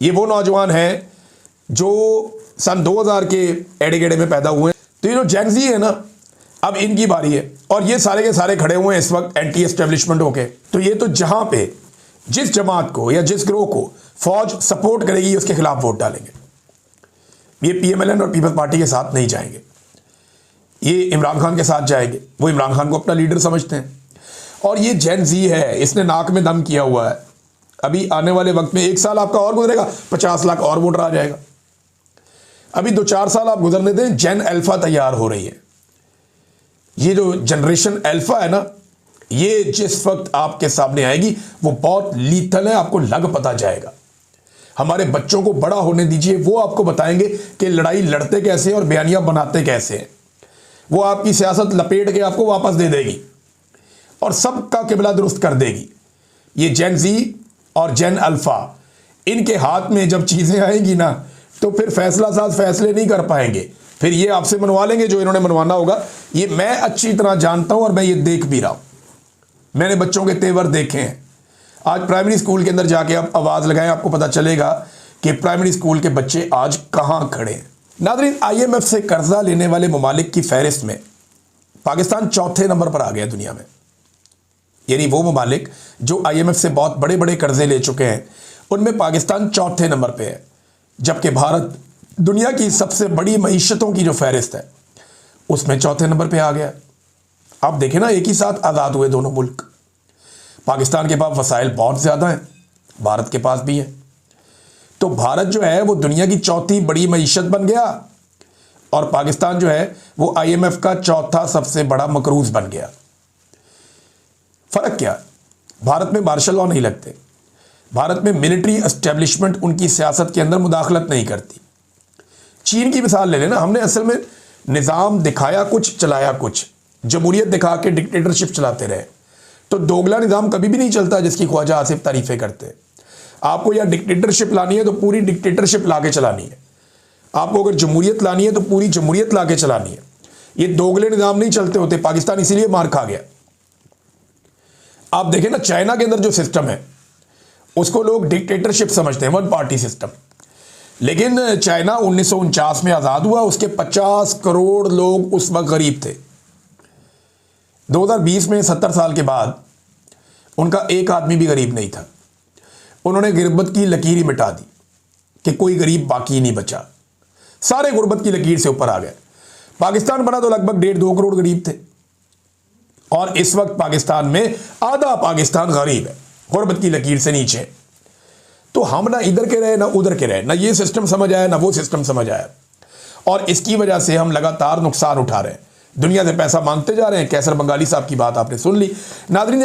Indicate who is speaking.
Speaker 1: ये वो नौजवान हैं जो सन 2000 के एड़े गेड़े में पैदा हुए। तो ये जो जेन ज़ी है ना, अब इनकी बारी है और ये सारे के सारे खड़े हुए हैं इस वक्त एंटी एस्टेब्लिशमेंट होके। तो ये तो जहां पे जिस जमात को या जिस ग्रोह को फौज सपोर्ट करेगी उसके खिलाफ वोट डालेंगे। ये पीएमएलएन और पीपल्स पार्टी के साथ नहीं जाएंगे, ये इमरान खान के साथ जाएंगे। वो इमरान खान को अपना लीडर समझते हैं। और ये जेन ज़ी है, इसने नाक में दम किया हुआ है। अभी आने वाले वक्त में 1 साल आपका और गुजरेगा, 50 लाख और वोटर आ जाएगा। अभी 2-4 साल आप गुजरने दें, जेन अल्फा तैयार हो रही है। ये जो जनरेशन अल्फा है ना, ये जिस वक्त आपके सामने आएगी वो बहुत लीथल है, आपको लग पता जाएगा। हमारे बच्चों को बड़ा होने दीजिए, वो आपको बताएंगे कि लड़ाई लड़ते कैसे और बयानियां बनाते कैसे हैं। वो आपकी सियासत लपेट के आपको वापस दे देगी और सबका किबला दुरुस्त कर देगी। ये जेन ज़ी और जेन अल्फा, इनके हाथ में जब चीज़ें आएंगी ना, तो फिर फैसला साज फैसले नहीं कर पाएंगे। फिर ये आपसे मनवा लेंगे जो इन्होंने मनवाना होगा। ये मैं अच्छी तरह जानता हूं और मैं ये देख भी रहा हूं। मैंने बच्चों के तेवर देखे हैं। आज प्राइमरी स्कूल के अंदर जाके आप आवाज़ लगाएं, आपको पता चलेगा कि प्राइमरी स्कूल के बच्चे आज कहां खड़े हैं। नाज़रीन, IMF से कर्जा लेने वाले ममालिक की फहरिस्त में पाकिस्तान 4थे नंबर पर आ गया दुनिया में। यानी वो ममालिक जो IMF से बहुत बड़े बड़े कर्जे ले चुके हैं, उनमें पाकिस्तान 4थे नंबर पर है। जबकि भारत दुनिया की सबसे बड़ी मईशतों की जो फहरिस्त है उसमें 4थे नंबर पे आ गया। आप देखें ना, एक ही साथ आज़ाद हुए दोनों मुल्क। पाकिस्तान के पास वसाइल बहुत ज़्यादा हैं, भारत के पास भी है। तो भारत जो है वो दुनिया की 4थी बड़ी मईशत बन गया और पाकिस्तान जो है वो IMF का 4था सबसे बड़ा मकरूज बन गया। फ़र्क क्या? भारत में मार्शल लॉ नहीं लगते, भारत में मिलिट्री एस्टेब्लिशमेंट उनकी सियासत के अंदर मुदाखलत नहीं करती। चीन की मिसाल ले लेना, हमने असल में निज़ाम दिखाया कुछ, चलाया कुछ। जमहूरियत दिखा के डिक्टेटरशिप चलाते रहे। तो दोगला निज़ाम कभी भी नहीं चलता जिसकी ख्वाजा आसिफ तारीफ़ें करते। आपको या डिक्टेटरशिप लानी है तो पूरी डिक्टेटरशिप ला के चलानी है, आपको अगर जमहूरियत लानी है तो पूरी जमहूरियत ला के चलानी है। ये दोगले निज़ाम नहीं चलते होते। पाकिस्तान इसीलिए मार खा गया। आप देखें ना, चाइना के अंदर जो सिस्टम है उसको लोग डिक्टेटरशिप समझते हैं, 1 पार्टी सिस्टम। लेकिन चाइना 1949 में आज़ाद हुआ, उसके 50 करोड़ लोग उस वक्त गरीब थे। 2020 में 70 साल के बाद उनका एक आदमी भी गरीब नहीं था। उन्होंने गुर्बत की लकीर ही मिटा दी कि कोई गरीब बाकी नहीं बचा। सारे गुर्बत की लकीर से ऊपर आ गए। पाकिस्तान बना तो लगभग 1.5-2 करोड़ गरीब थे और इस वक्त पाकिस्तान में आधा पाकिस्तान गरीब है, गुर्बत की लकीर से नीचे। तो हम ना इधर के रहे ना उधर के रहे, ना ये सिस्टम समझ आया ना वो सिस्टम समझ आया और इसकी वजह से हम लगातार नुकसान उठा रहे हैं। दुनिया से पैसा मांगते जा रहे हैं। कैसर बंगाली साहब की बात आपने सुन ली। नाज़रीन,